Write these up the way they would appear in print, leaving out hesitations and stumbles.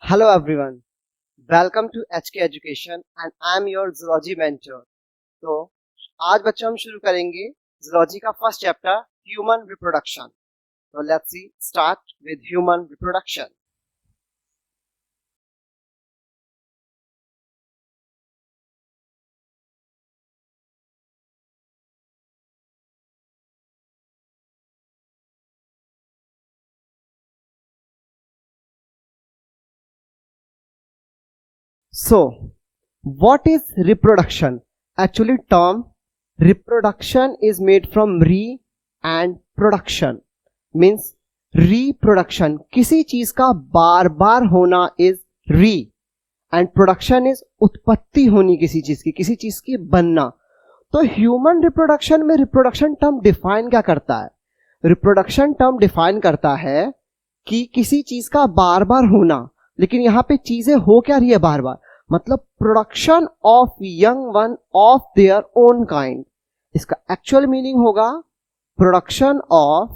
Hello everyone, welcome to HK Education and I am your zoology mentor. तो आज बच्चों हम शुरू करेंगे zoology का फर्स्ट चैप्टर ह्यूमन रिप्रोडक्शन. तो let's see start with human reproduction. So, what is reproduction? Actually, term reproduction is made from re and production. Means reproduction. किसी चीज का बार बार होना is re and production is उत्पत्ति होनी किसी चीज की बनना. तो ह्यूमन रिप्रोडक्शन में रिप्रोडक्शन टर्म डिफाइन क्या करता है? रिप्रोडक्शन टर्म डिफाइन करता है कि किसी चीज का बार बार होना, लेकिन यहां पे चीजें हो क्या रही है बार बार, मतलब production of young one of their own kind. इसका एक्चुअल मीनिंग होगा production of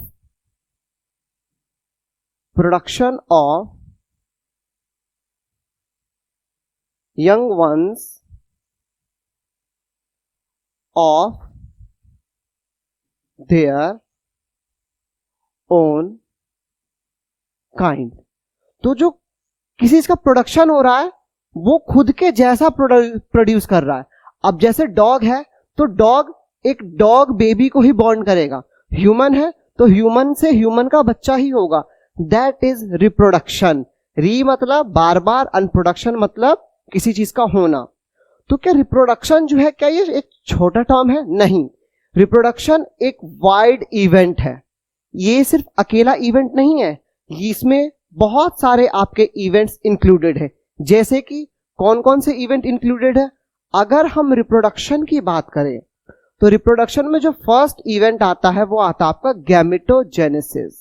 young ones of their own kind. तो जो किसी इसका प्रोडक्शन हो रहा है वो खुद के जैसा प्रोड्यूस कर रहा है. अब जैसे डॉग है तो डॉग एक डॉग बेबी को ही बॉर्न करेगा. ह्यूमन है तो ह्यूमन से ह्यूमन का बच्चा ही होगा. That is reproduction. री मतलब बार बार, अनप्रोडक्शन मतलब किसी चीज का होना. तो क्या रिप्रोडक्शन जो है क्या ये एक छोटा टर्म है? नहीं. रिप्रोडक्शन एक वाइड इवेंट है. ये सिर्फ अकेला इवेंट नहीं है, इसमें बहुत सारे आपके इवेंट्स इंक्लूडेड है. जैसे कि कौन कौन से इवेंट इंक्लूडेड है? अगर हम रिप्रोडक्शन की बात करें तो रिप्रोडक्शन में जो फर्स्ट इवेंट आता है वो आता है आपका गैमेटोजेनेसिस.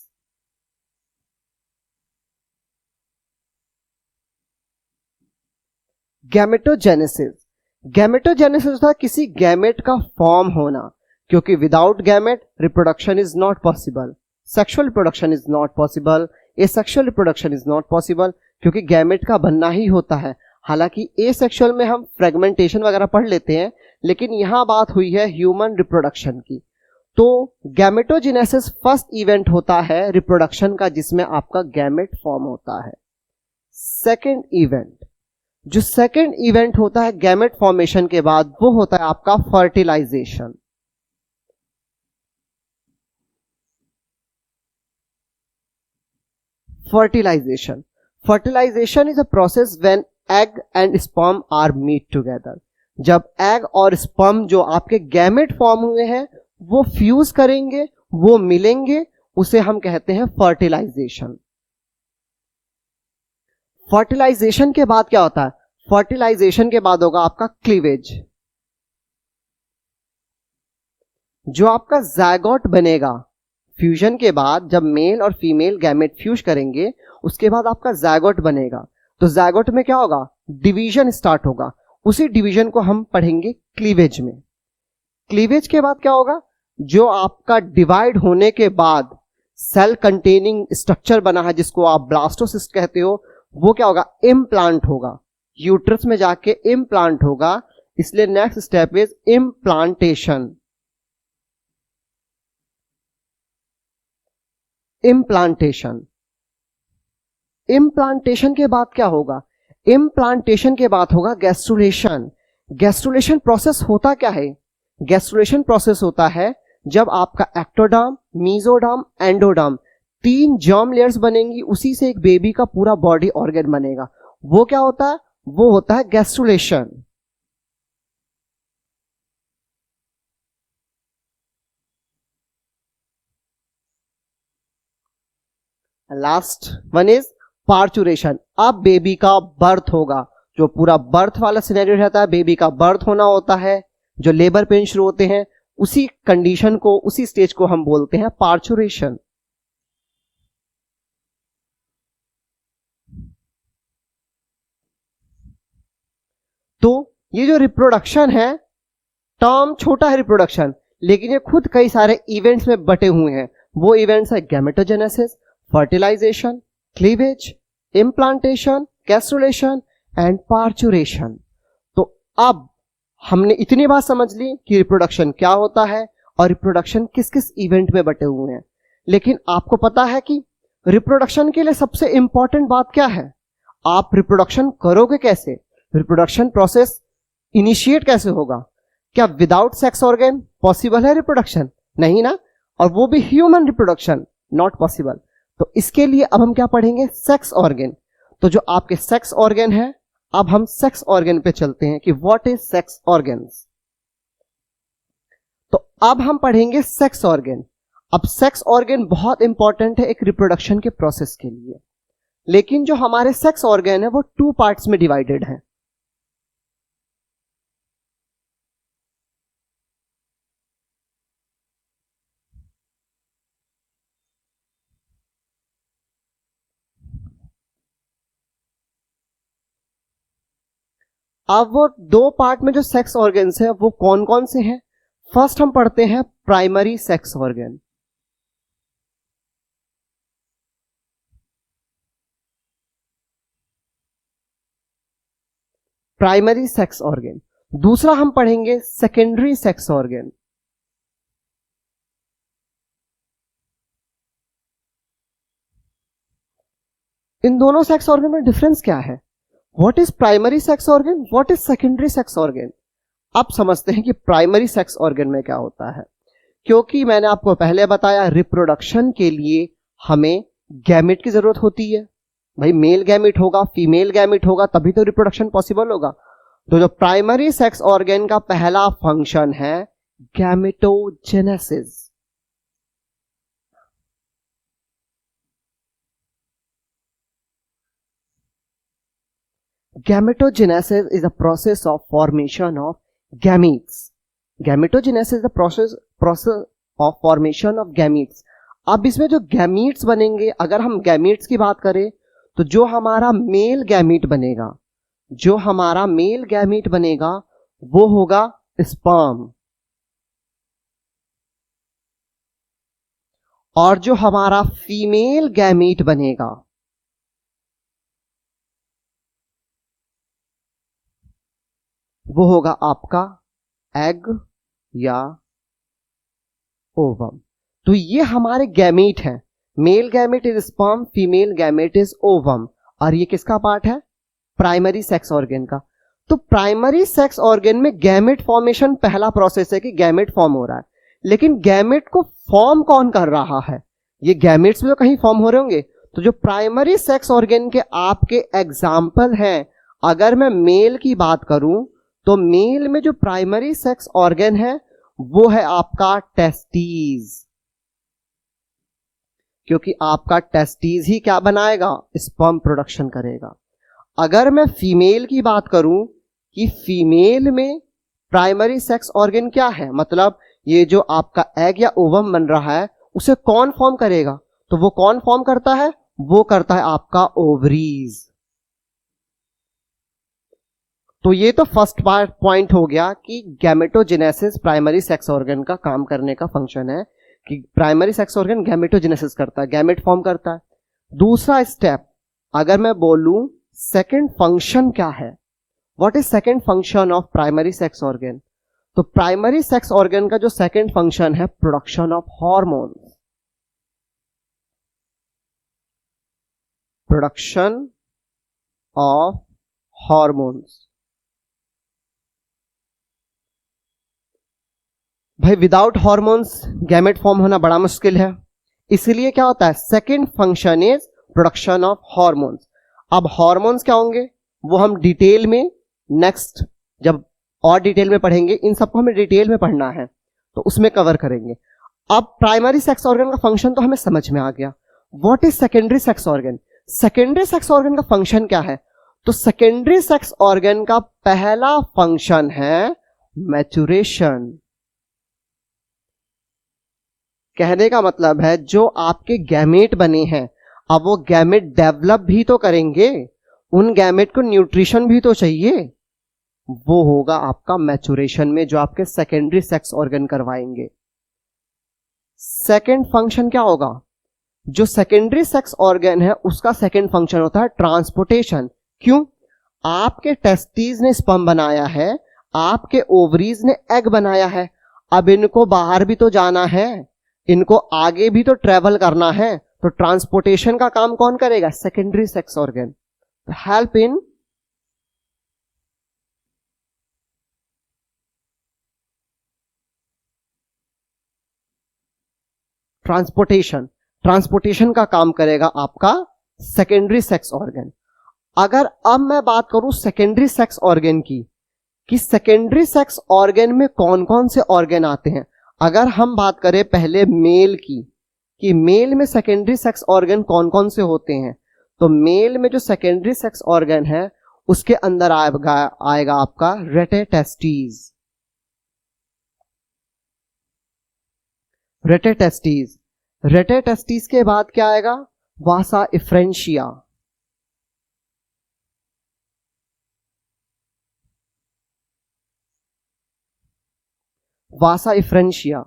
गैमेटोजेनेसिस था किसी गैमेट का फॉर्म होना, क्योंकि without gamete reproduction is not possible. Sexual reproduction is not possible. Asexual reproduction is not possible, क्योंकि गैमेट का बनना ही होता है. हालांकि एसेक्सुअल में हम फ्रेगमेंटेशन वगैरह पढ़ लेते हैं, लेकिन यहां बात हुई है ह्यूमन रिप्रोडक्शन की. तो गैमेटोजेनेसिस फर्स्ट इवेंट होता है रिप्रोडक्शन का जिसमें आपका गैमेट फॉर्म होता है. सेकेंड इवेंट होता है गैमेट फॉर्मेशन के बाद वो होता है आपका fertilisation. Fertilization is a process when egg and sperm are meet together. जब एग और स्पर्म जो आपके गैमेट फॉर्म हुए हैं वो फ्यूज करेंगे, वो मिलेंगे, उसे हम कहते हैं फर्टिलाइजेशन. फर्टिलाइजेशन के बाद क्या होता है? फर्टिलाइजेशन के बाद होगा आपका क्लीवेज. जो आपका ज़ायगोट बनेगा फ्यूजन के बाद, जब मेल और फीमेल गैमेट फ्यूज करेंगे उसके बाद आपका ज़ायगोट बनेगा. तो ज़ायगोट में क्या होगा? डिवीजन स्टार्ट होगा. उसी डिवीजन को हम पढ़ेंगे क्लीवेज में. क्लीवेज के बाद क्या होगा? जो आपका डिवाइड होने के बाद सेल कंटेनिंग स्ट्रक्चर बना है जिसको आप ब्लास्टोसिस्ट कहते हो, वो क्या होगा? इम्प्लांट होगा. यूट्रस में जाके इम्प्लांट होगा. इसलिए next step is implantation. Implantation के बाद क्या होगा? इम्प्लांटेशन के बाद होगा गैस्ट्रुलेशन. गैस्ट्रुलेशन प्रोसेस होता क्या है? गैस्ट्रुलेशन प्रोसेस होता है जब आपका ectoderm, mesoderm, endoderm 3 germ layers बनेंगी, उसी से एक बेबी का पूरा बॉडी ऑर्गन बनेगा. वो क्या होता है? वो होता है gastrulation. Last one is parturition. अब बेबी का बर्थ होगा. जो पूरा बर्थ वाला सिनेरियो रहता है, बेबी का बर्थ होना होता है, जो लेबर पेन शुरू होते हैं, उसी कंडीशन को, उसी स्टेज को हम बोलते हैं पार्चुरेशन. तो ये जो रिप्रोडक्शन है, टर्म छोटा है रिप्रोडक्शन, लेकिन ये खुद कई सारे इवेंट्स में बटे हुए हैं. वो इवेंट्स है gametogenesis, fertilisation, cleavage, implantation, gastrulation and parturition. तो अब हमने इतनी बात समझ ली कि रिप्रोडक्शन क्या होता है और रिप्रोडक्शन किस किस इवेंट में बटे हुए हैं। लेकिन आपको पता है कि रिप्रोडक्शन के लिए सबसे इंपॉर्टेंट बात क्या है? आप रिप्रोडक्शन करोगे कैसे? रिप्रोडक्शन प्रोसेस इनिशिएट कैसे होगा? क्या विदाउट सेक्स ऑर्गन पॉसिबल है रिप्रोडक्शन? नहीं ना, और वो भी ह्यूमन रिप्रोडक्शन नॉट पॉसिबल। तो इसके लिए अब हम क्या पढ़ेंगे? Sex organ. तो जो आपके सेक्स ऑर्गन है, अब हम सेक्स ऑर्गन पे चलते हैं कि व्हाट इज सेक्स ऑर्गन्स। तो अब हम पढ़ेंगे सेक्स ऑर्गन। अब सेक्स ऑर्गन बहुत इंपॉर्टेंट है एक रिप्रोडक्शन के प्रोसेस के लिए, लेकिन जो हमारे सेक्स ऑर्गन है वो 2 पार्ट्स में डिवाइडेड है। अब वो 2 पार्ट में जो सेक्स ऑर्गन्स है वो कौन कौन से हैं? फर्स्ट हम पढ़ते हैं primary sex organ. Primary sex organ. दूसरा हम पढ़ेंगे सेकेंडरी सेक्स ऑर्गन। इन दोनों सेक्स ऑर्गन में डिफरेंस क्या है? What is primary sex organ, what is secondary sex organ? अब समझते हैं कि प्राइमरी सेक्स ऑर्गन में क्या होता है। क्योंकि मैंने आपको पहले बताया रिप्रोडक्शन के लिए हमें गैमेट की जरूरत होती है। भाई मेल गैमेट होगा, फीमेल गैमेट होगा, तभी तो रिप्रोडक्शन पॉसिबल होगा। तो जो प्राइमरी सेक्स ऑर्गन का पहला फंक्शन है gametogenesis. Gametogenesis is the process of formation of gametes. Gametogenesis is the process of formation of gametes. अब इसमें जो गैमीट्स बनेंगे, अगर हम गैमीट्स की बात करें तो जो हमारा मेल गैमीट बनेगा, जो हमारा मेल गैमीट बनेगा वो होगा स्पर्म, और जो हमारा फीमेल गैमीट बनेगा वो होगा आपका एग या ओवम। तो ये हमारे गैमेट हैं। Male gamete is sperm, female gamete is ovum, और ये किसका पार्ट है? प्राइमरी सेक्स ऑर्गन का। तो प्राइमरी सेक्स ऑर्गन में गैमेट फॉर्मेशन पहला प्रोसेस है कि गैमेट फॉर्म हो रहा है, लेकिन गैमेट को फॉर्म कौन कर रहा है? ये गैमेट्स भी तो कहीं फॉर्म हो रहे होंगे। तो जो प्राइमरी सेक्स ऑर्गन के आपके एग्जाम्पल हैं, अगर मैं मेल की बात करूं तो मेल में जो प्राइमरी सेक्स ऑर्गन है वो है आपका टेस्टीज, क्योंकि आपका टेस्टीज ही क्या बनाएगा? स्पर्म प्रोडक्शन करेगा। अगर मैं फीमेल की बात करूं कि फीमेल में प्राइमरी सेक्स ऑर्गन क्या है, मतलब ये जो आपका एग या ओवम बन रहा है उसे कौन फॉर्म करेगा? तो वो कौन फॉर्म करता है? वो करता है आपका ओवरीज। तो ये तो फर्स्ट पॉइंट हो गया कि गैमेटोजेनेसिस प्राइमरी सेक्स ऑर्गन का काम करने का फंक्शन है, कि प्राइमरी सेक्स ऑर्गन गैमेटोजेनेसिस करता है, गैमेट फॉर्म करता है। दूसरा स्टेप अगर मैं बोलूं सेकंड फंक्शन क्या है, what is second function of primary sex organ? तो प्राइमरी सेक्स ऑर्गन का जो सेकंड फंक्शन है production of hormones. Production of hormones. भाई विदाउट हॉर्मोन्स गैमेट फॉर्म होना बड़ा मुश्किल है, इसलिए क्या होता है? Second function is production of hormones. अब हॉर्मोन्स क्या होंगे वो हम डिटेल में नेक्स्ट जब और डिटेल में पढ़ेंगे, इन सबको हमें डिटेल में पढ़ना है तो उसमें कवर करेंगे। अब प्राइमरी सेक्स ऑर्गन का फंक्शन तो हमें समझ में आ गया। What is secondary sex organ? Secondary sex organ का फंक्शन क्या है? तो सेकेंडरी सेक्स ऑर्गन का पहला फंक्शन है मैच्योरेशन। कहने का मतलब है जो आपके गैमेट बने हैं, अब वो गैमेट डेवलप भी तो करेंगे, उन गैमेट को न्यूट्रिशन भी तो चाहिए, वो होगा आपका मैच्योरेशन में जो आपके सेकेंडरी सेक्स ऑर्गन करवाएंगे। सेकेंड फंक्शन क्या होगा? जो सेकेंडरी सेक्स ऑर्गन है उसका सेकेंड फंक्शन होता है ट्रांसपोर्टेशन। क्यों? आपके टेस्टिस ने स्पर्म बनाया है, आपके ओवरीज ने एग बनाया है, अब इनको बाहर भी तो जाना है, इनको आगे भी तो ट्रेवल करना है, तो ट्रांसपोर्टेशन का काम कौन करेगा? Secondary sex organ. Help in transportation का काम करेगा आपका सेकेंडरी सेक्स ऑर्गन। अगर अब मैं बात करूं सेकेंडरी सेक्स ऑर्गन की, कि सेकेंडरी सेक्स ऑर्गन में कौन कौन से ऑर्गन आते हैं। अगर हम बात करें पहले मेल की, कि मेल में सेकेंडरी सेक्स ऑर्गन कौन कौन से होते हैं, तो मेल में जो सेकेंडरी सेक्स ऑर्गन है उसके अंदर आएगा आपका रेटेटेस्टीज। रेटेटेस्टीज के बाद क्या आएगा? वासा इफ्रेंशिया। वासा इफ्रेंशिया।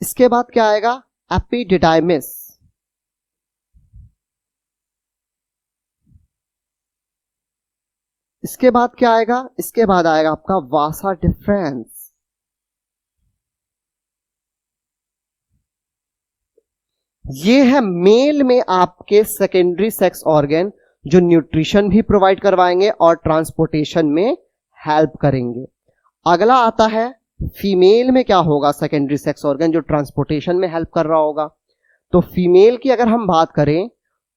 इसके बाद क्या आएगा? एपिडिडाइमिस। इसके बाद क्या आएगा? इसके बाद आएगा आपका वासा डिफरेंस। ये है मेल में आपके सेकेंडरी सेक्स ऑर्गन जो न्यूट्रिशन भी प्रोवाइड करवाएंगे और ट्रांसपोर्टेशन में हेल्प करेंगे। अगला आता है फीमेल में क्या होगा? सेकेंडरी सेक्स ऑर्गन जो ट्रांसपोर्टेशन में हेल्प कर रहा होगा। तो फीमेल की अगर हम बात करें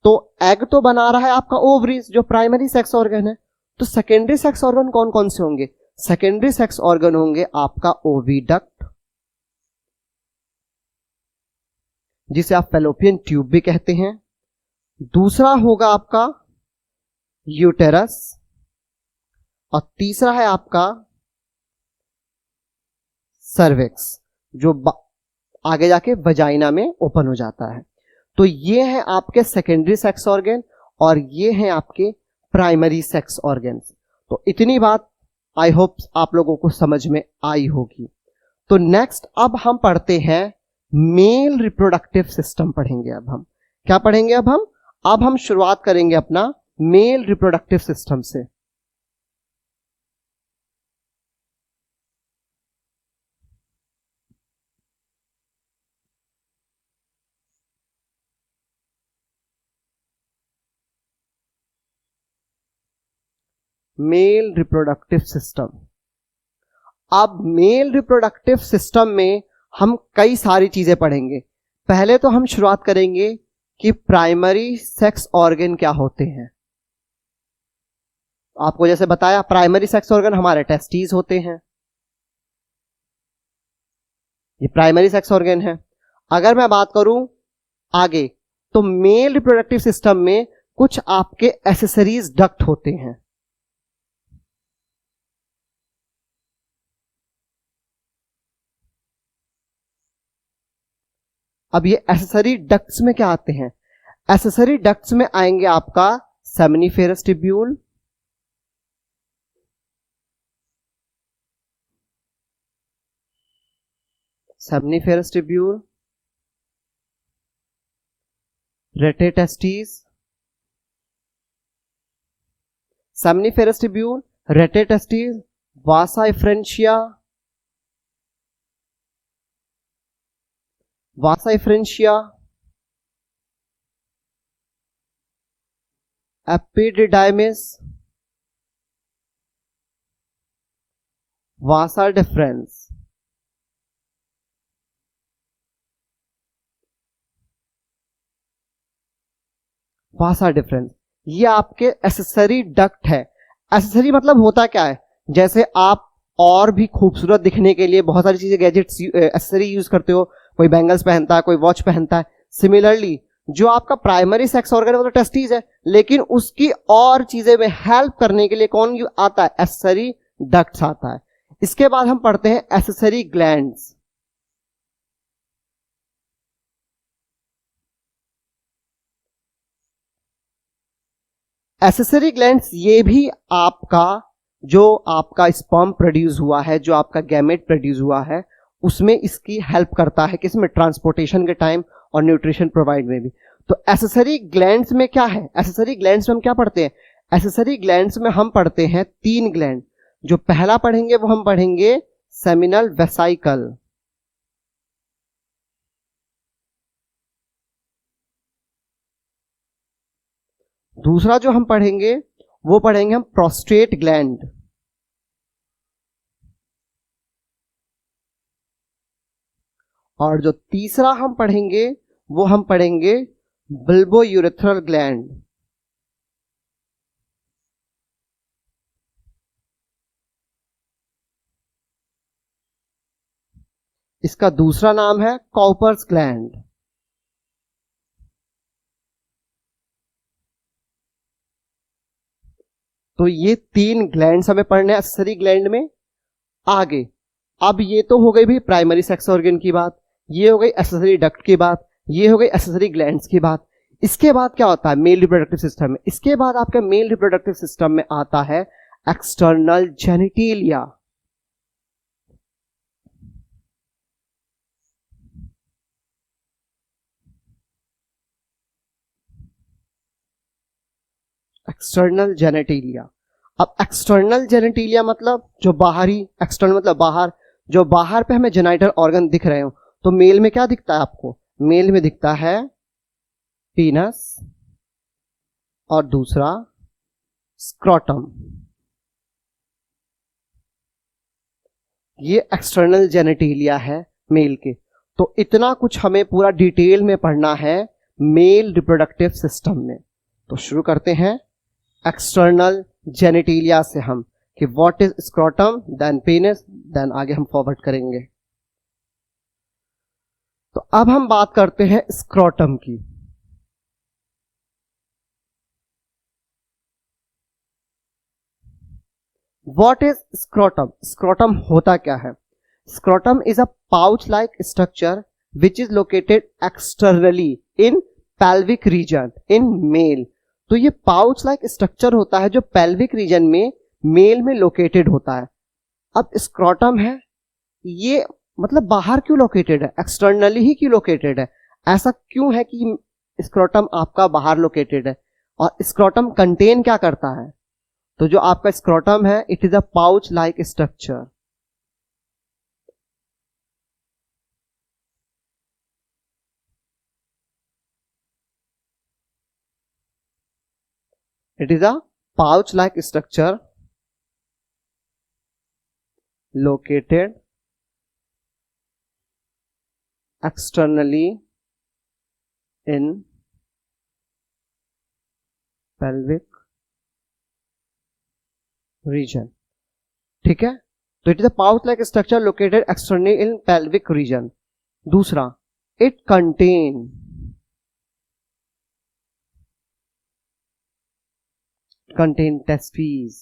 तो एग तो बना रहा है आपका ओवरीज जो प्राइमरी सेक्स ऑर्गन है। तो सेकेंडरी सेक्स ऑर्गन कौन कौन से होंगे? सेकेंडरी सेक्स ऑर्गन होंगे आपका ओविडक्ट, जिसे आप फैलोपियन ट्यूब भी कहते हैं। दूसरा होगा आपका यूटेरस, और तीसरा है आपका सर्विक्स जो आगे जाके वजाइना में ओपन हो जाता है। तो ये है आपके सेकेंडरी सेक्स ऑर्गन और ये हैं आपके प्राइमरी सेक्स ऑर्गन्स। तो इतनी बात आई होप आप लोगों को समझ में आई होगी। तो नेक्स्ट अब हम पढ़ते हैं मेल रिप्रोडक्टिव सिस्टम पढ़ेंगे। अब हम क्या पढ़ेंगे? अब हम शुरुआत करेंगे अपना मेल रिप्रोडक्टिव सिस्टम से। Male reproductive system. अब मेल रिप्रोडक्टिव सिस्टम में हम कई सारी चीजें पढ़ेंगे। पहले तो हम शुरुआत करेंगे कि प्राइमरी सेक्स ऑर्गन क्या होते हैं। आपको जैसे बताया प्राइमरी सेक्स ऑर्गन हमारे टेस्टिस होते हैं, ये प्राइमरी सेक्स ऑर्गन है। अगर मैं बात करूं आगे तो मेल रिप्रोडक्टिव सिस्टम में कुछ आपके एसेसरीज डक्ट होते हैं। अब ये एसेसरी डक्ट्स में क्या आते हैं? एसेसरी डक्ट्स में आएंगे आपका seminiferous tubule, seminiferous tubule, rete testis, seminiferous tubule, rete testis, vasa efferentia, vasa efferentia, epididymis, vasa deferens. Vasa deferens ये आपके एसेसरी डक्ट है। एसेसरी मतलब होता क्या है? जैसे आप और भी खूबसूरत दिखने के लिए बहुत सारी चीजें गैजेट्स एसेसरी यूज करते हो, कोई बैंगल्स पहनता है, कोई वॉच पहनता है। सिमिलरली जो आपका प्राइमरी सेक्स ऑर्गन है वो तो टेस्टिस है, लेकिन उसकी और चीजें में हेल्प करने के लिए कौन आता है? एसेसरी डक्ट्स आता है। इसके बाद हम पढ़ते हैं एसेसरी ग्लैंड्स। एसेसरी ग्लैंड्स ये भी आपका जो आपका स्पर्म प्रोड्यूस हुआ है, जो आपका गैमेट प्रोड्यूस हुआ है, उसमें इसकी हेल्प करता है, किसमें? ट्रांसपोर्टेशन के टाइम और न्यूट्रिशन प्रोवाइड में भी। तो एसेसरी ग्लैंड्स में क्या है? एसेसरी ग्लैंड्स में हम क्या पढ़ते हैं? एसेसरी ग्लैंड्स में हम पढ़ते हैं 3 ग्लैंड। जो पहला पढ़ेंगे वो हम पढ़ेंगे सेमिनल वेसाइकल। दूसरा जो हम पढ़ेंगे वो पढ़ेंगे हम प्रोस्टेट ग्लैंड। और जो तीसरा हम पढ़ेंगे वो हम पढ़ेंगे बल्बोयूरेथ्रल ग्लैंड। इसका दूसरा नाम है कॉपर्स ग्लैंड। तो ये 3 ग्लैंड्स हमें पढ़ने हैं एक्सेसरी ग्लैंड में। आगे अब ये तो हो गई भी प्राइमरी सेक्स ऑर्गन की बात, ये हो गई एक्सेसरी डक्ट की बात, ये हो गई एक्सेसरी ग्लैंड्स की बात। इसके बाद क्या होता है मेल रिप्रोडक्टिव सिस्टम में? इसके बाद आपके मेल रिप्रोडक्टिव सिस्टम में आता है एक्सटर्नल जेनिटेलिया। External genitalia. अब एक्सटर्नल जेनिटेलिया मतलब जो बाहरी, एक्सटर्नल मतलब बाहर, जो बाहर पे हमें जेनाइटल ऑर्गन दिख रहे हो। तो मेल में क्या दिखता है आपको? मेल में दिखता है पीनस और दूसरा स्क्रोटम। ये एक्सटर्नल जेनिटेलिया है मेल के। तो इतना कुछ हमें पूरा डिटेल में पढ़ना है मेल रिप्रोडक्टिव सिस्टम में। तो शुरू करते हैं एक्सटर्नल जेनिटेलिया से हम, कि what is scrotum, then penis, then आगे हम फॉरवर्ड करेंगे। तो अब हम बात करते हैं स्क्रोटम की। What is scrotum? स्क्रोटम होता क्या है? Scrotum is a pouch like structure which is located externally in pelvic region in male. तो ये पाउच लाइक स्ट्रक्चर होता है जो पेल्विक रीजन में मेल में लोकेटेड होता है। अब स्क्रोटम है, ये मतलब बाहर क्यों लोकेटेड है? एक्सटर्नली ही क्यों लोकेटेड है? ऐसा क्यों है कि स्क्रोटम आपका बाहर लोकेटेड है? और स्क्रोटम कंटेन क्या करता है? तो जो आपका स्क्रोटम है, it is a pouch like structure. It is a pouch-like structure located externally in pelvic region। ठीक है, तो it is a pouch-like structure located externally in pelvic region। दूसरा, it contain टेस्टिस।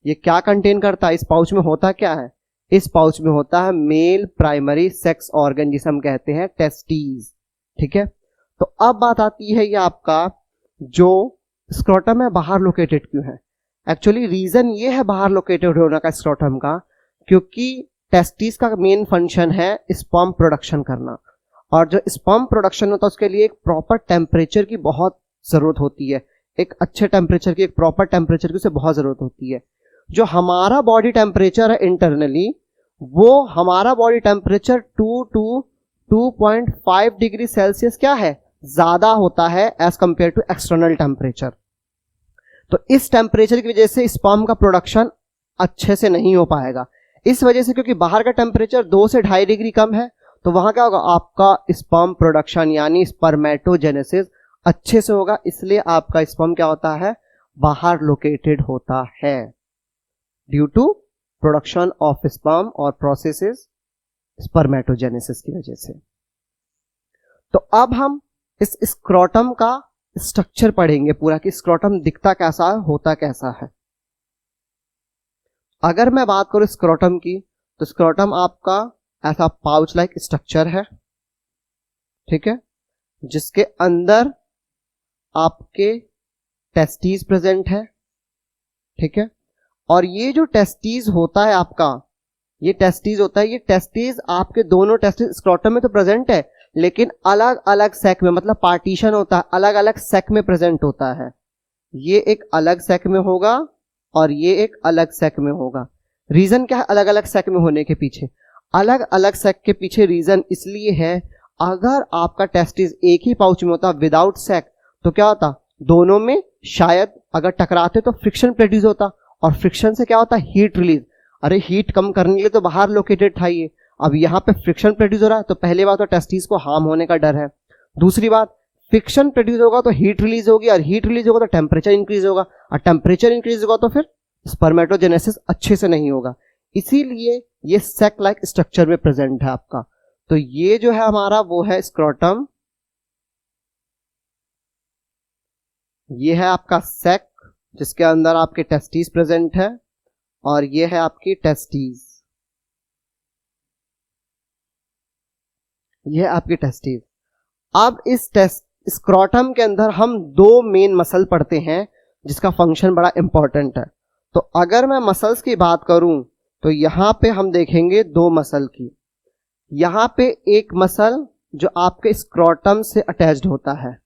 ये क्या कंटेन करता है? इस पाउच में होता क्या है? इस पाउच में होता है मेल प्राइमरी सेक्स ऑर्गन, जिसे हम कहते हैं टेस्टिस। ठीक है, तो अब बात आती है ये आपका जो स्क्रोटम है बाहर लोकेटेड क्यों है? एक्चुअली रीजन ये है बाहर लोकेटेड होने का स्क्रोटम का, क्योंकि टेस्टिस का मेन फंक्शन है स्पर्म प्रोडक्शन करना। और जो स्पर्म प्रोडक्शन होता है उसके लिए एक प्रॉपर टेम्परेचर की बहुत जरूरत होती है। एक अच्छे टेम्परेचर की, एक प्रॉपर टेम्परेचर की उसे बहुत जरूरत होती है। जो हमारा बॉडी टेम्परेचर है इंटरनली, वो हमारा बॉडी टेम्परेचर 2.5 डिग्री सेल्सियस क्या है, ज्यादा होता है as compare to external temperature. तो इस टेम्परेचर की वजह से स्पर्म का प्रोडक्शन अच्छे से नहीं हो पाएगा। इस वजह से, क्योंकि बाहर का टेम्परेचर 2 से 2.5 डिग्री कम है, तो वहां क्या होगा, आपका स्पर्म प्रोडक्शन यानी स्पर्मेटोजेनेसिस अच्छे से होगा। इसलिए आपका स्पर्म क्या होता है, बाहर लोकेटेड होता है, due to production of sperm और प्रोसेसेस स्पर्मेटोजेनेसिस की वजह से। तो अब हम इस स्क्रोटम का स्ट्रक्चर पढ़ेंगे पूरा, कि स्क्रोटम दिखता कैसा है, होता कैसा है। अगर मैं बात करूं स्क्रोटम की, तो स्क्रोटम आपका ऐसा पाउच लाइक स्ट्रक्चर है, ठीक है, जिसके अंदर आपके टेस्टिस प्रेजेंट है। ठीक है, और ये जो टेस्टिस होता है आपका, ये टेस्टिस होता है, ये टेस्टिस आपके दोनों टेस्टिस स्क्रोटम में तो प्रेजेंट है, लेकिन अलग अलग सेक में, मतलब पार्टीशन होता है, अलग अलग सेक में प्रेजेंट होता है। ये एक अलग सेक में होगा और ये एक अलग सेक में होगा। रीजन क्या है अलग अलग सेक में होने के पीछे? अलग अलग सेक के पीछे रीजन इसलिए है, अगर आपका टेस्टिस एक ही पाउच में होता विदाउट सेक तो क्या होता, दोनों में शायद अगर टकराते तो फ्रिक्शन प्रोड्यूस होता, और फ्रिक्शन से क्या होता, हीट रिलीज। अरे हीट कम करने के लिए तो बाहर लोकेटेड था ये, अब यहाँ पे फ्रिक्शन प्रोड्यूस हो रहा है, तो पहली बात तो टेस्टिस को हार्म होने का डर है। दूसरी बात, फ्रिक्शन प्रोड्यूस होगा तो हीट रिलीज होगी, और हीट रिलीज होगा तो टेम्परेचर इंक्रीज होगा, और टेम्परेचर इंक्रीज होगा तो फिर स्पर्मेटोजेनेसिस अच्छे से नहीं होगा। इसीलिए ये सेक लाइक स्ट्रक्चर में प्रेजेंट है आपका। तो ये जो है हमारा वो है स्क्रोटम, ये है आपका सेक जिसके अंदर आपके टेस्टिस प्रेजेंट है, और ये है आपकी टेस्टिस, ये है आपकी टेस्टिस। अब इस स्क्रोटम के अंदर हम दो मेन मसल पढ़ते हैं जिसका फंक्शन बड़ा इंपॉर्टेंट है। तो अगर मैं मसल्स की बात करूं तो यहां पे हम देखेंगे दो मसल की। यहां पे एक मसल जो आपके स्क्रोटम से अटैच्ड होता है,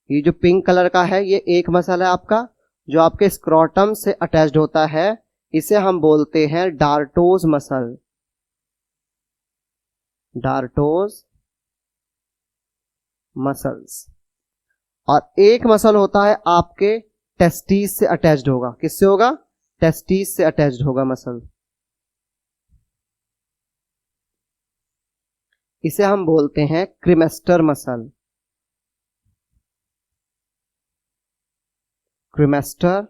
ये जो पिंक कलर का है ये एक मसल है आपका जो आपके स्क्रोटम से अटैच्ड होता है, इसे हम बोलते हैं डार्टोज मसल, डार्टोज मसल्स। और एक मसल होता है आपके टेस्टिस से अटैच्ड होगा, किससे होगा, टेस्टिस से अटैच्ड होगा मसल, इसे हम बोलते हैं क्रीमेस्टर मसल, क्रीमेस्टर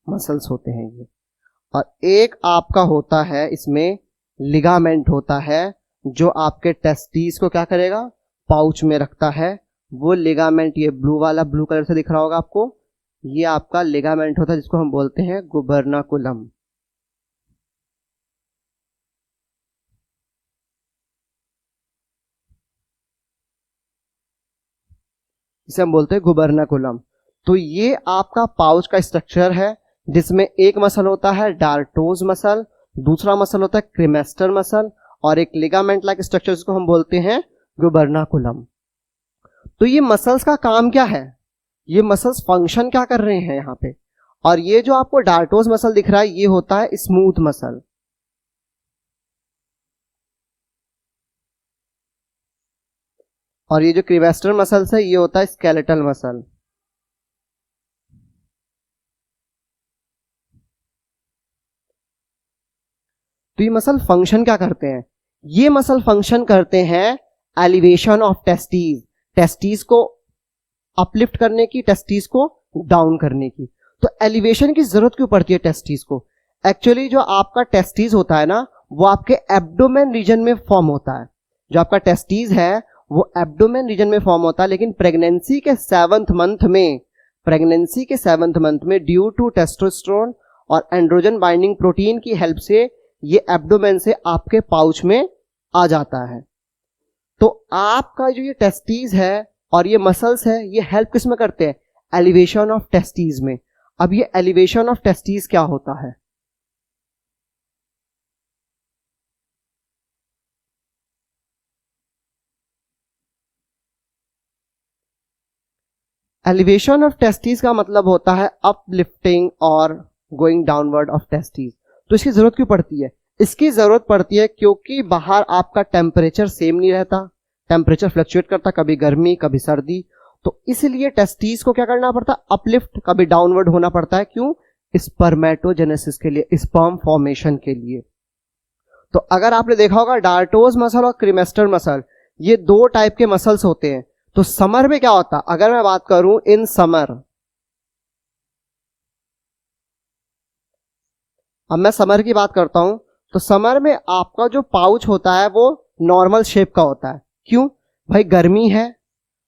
मसल्स होते हैं ये। और एक आपका होता है इसमें लिगामेंट होता है जो आपके टेस्टिस को क्या करेगा, पाउच में रखता है। वो लिगामेंट ये ब्लू वाला, ब्लू कलर से दिख रहा होगा आपको, ये आपका लिगामेंट होता है जिसको हम बोलते हैं गुबर्नाकुलम, इसे हम बोलते हैं गुबर्नाकुलम। तो ये आपका पाउच का स्ट्रक्चर है जिसमें एक मसल होता है डार्टोज मसल, दूसरा मसल होता है क्रीमेस्टर मसल, और एक लिगामेंट लाइक स्ट्रक्चर जिसको हम बोलते हैं गुबर्नाकुलम। तो ये मसल्स का काम क्या है, ये मसल्स फंक्शन क्या कर रहे हैं यहाँ पे। और ये जो आपको डार्टोज मसल दिख रहा है ये होता है स्मूथ मसल, और ये जो क्रीमेस्टर मसल्स है ये होता है स्केलेटल मसल। तो ये मसल फंक्शन क्या करते हैं, ये मसल फंक्शन करते हैं एलिवेशन ऑफ टेस्टिस, टेस्टिस को अपलिफ्ट करने की, टेस्टिस को डाउन करने की। तो एलिवेशन की जरूरत क्यों पड़ती है टेस्टिस को? एक्चुअली जो आपका टेस्टिस होता है ना वो आपके एब्डोमेन रीजन में फॉर्म होता है, जो आपका टेस्टिस है वो एब्डोमेन रीजन में फॉर्म होता है। लेकिन प्रेगनेंसी के 7th मंथ में, प्रेगनेंसी के 7th मंथ में ड्यू टू टेस्टोस्टेरोन और एंड्रोजन बाइंडिंग प्रोटीन की हेल्प से ये एब्डोमेन से आपके पाउच में आ जाता है। तो आपका जो ये टेस्टिस है और ये मसल्स है ये हेल्प किस में करते हैं, एलिवेशन ऑफ टेस्टिस में। अब ये एलिवेशन ऑफ टेस्टिस क्या होता है, एलिवेशन ऑफ टेस्टिस का मतलब होता है अपलिफ्टिंग और गोइंग डाउनवर्ड ऑफ टेस्टिस। तो इसकी जरूरत क्यों पड़ती है, इसकी जरूरत पड़ती है क्योंकि बाहर आपका टेम्परेचर सेम नहीं रहता, टेम्परेचर फ्लक्चुएट करता, कभी गर्मी कभी सर्दी। तो इसलिए टेस्टिस को क्या करना पड़ता है, अपलिफ्ट कभी डाउनवर्ड होना पड़ता है। क्यों, स्पर्मेटोजेनेसिस के लिए, स्पर्म फॉर्मेशन के लिए। तो अगर आपने देखा होगा डार्टोज मसल और क्रीमेस्टर मसल ये दो टाइप के मसल्स होते हैं। तो समर में क्या होता है, अगर मैं बात करूं इन समर, अब मैं समर की बात करता हूं, तो समर में आपका जो पाउच होता है वो नॉर्मल शेप का होता है। क्यों भाई, गर्मी है,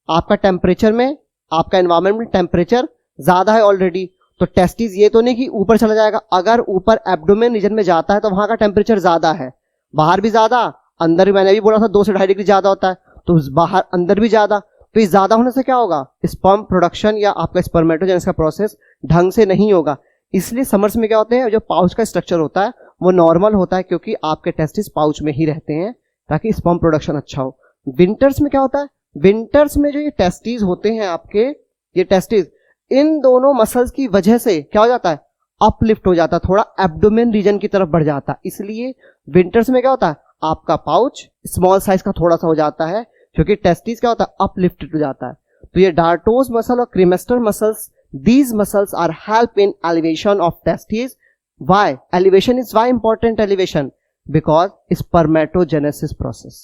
आपका टेम्परेचर में, आपका एनवायरमेंट में टेम्परेचर ज्यादा है ऑलरेडी, तो टेस्टिस ये तो नहीं कि ऊपर चला जाएगा। अगर ऊपर एब्डोमेन रीजन में जाता है तो वहां का टेम्परेचर ज्यादा है, बाहर भी ज्यादा, अंदर भी, मैंने भी बोला था 2 से 2.5 डिग्री ज्यादा होता है, तो बाहर अंदर भी ज्यादा। तो इस ज्यादा होने से क्या होगा, स्पर्म प्रोडक्शन या आपका स्पर्मेटोजेनेसिस का प्रोसेस ढंग से नहीं होगा। इसलिए समर्स में क्या होते हैं, जो पाउच का स्ट्रक्चर होता है वो नॉर्मल होता है क्योंकि आपके टेस्टिस पाउच में ही रहते हैं ताकि स्पर्म प्रोडक्शन अच्छा हो। विंटर्स में क्या होता है, विंटर्स में जो ये टेस्टीज होते हैं आपके, ये टेस्टीज, इन दोनों मसल्स की वजह से क्या हो जाता है, अपलिफ्ट हो जाता है, थोड़ा एब्डोमेन रीजन की तरफ बढ़ जाता है। इसलिए विंटर्स में क्या होता है, आपका पाउच स्मॉल साइज का थोड़ा सा हो जाता है, क्योंकि टेस्टीज क्या होता है, अपलिफ्टेड हो जाता है। तो ये डार्टोस मसल और cremaster muscles, these muscles are help in elevation of testes. Why elevation is, why important elevation? Because spermatogenesis process.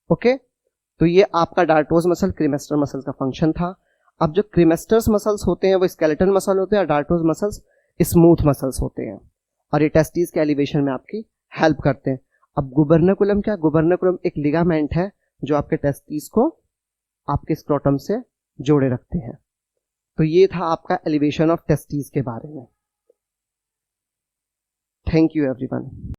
Okay, तो ये आपका डार्टोस मसल क्रीमेस्टर मसल का फंक्शन था। अब जो क्रीमेस्टर्स मसल्स होते हैं वो स्केलेटन मसल होते हैं, और डार्टोस मसल्स स्मूथ मसल्स होते हैं, और ये टेस्टिस के एलिवेशन में आपकी हेल्प करते हैं। अब गुबर्नेकुलम क्या, गुबर्नेकुलम एक लिगामेंट है जो आपके टेस्टिस को आपके स्क्रोटम से जोड़े रखते हैं। तो ये था आपका एलिवेशन ऑफ टेस्टिस के बारे में। Thank you everyone.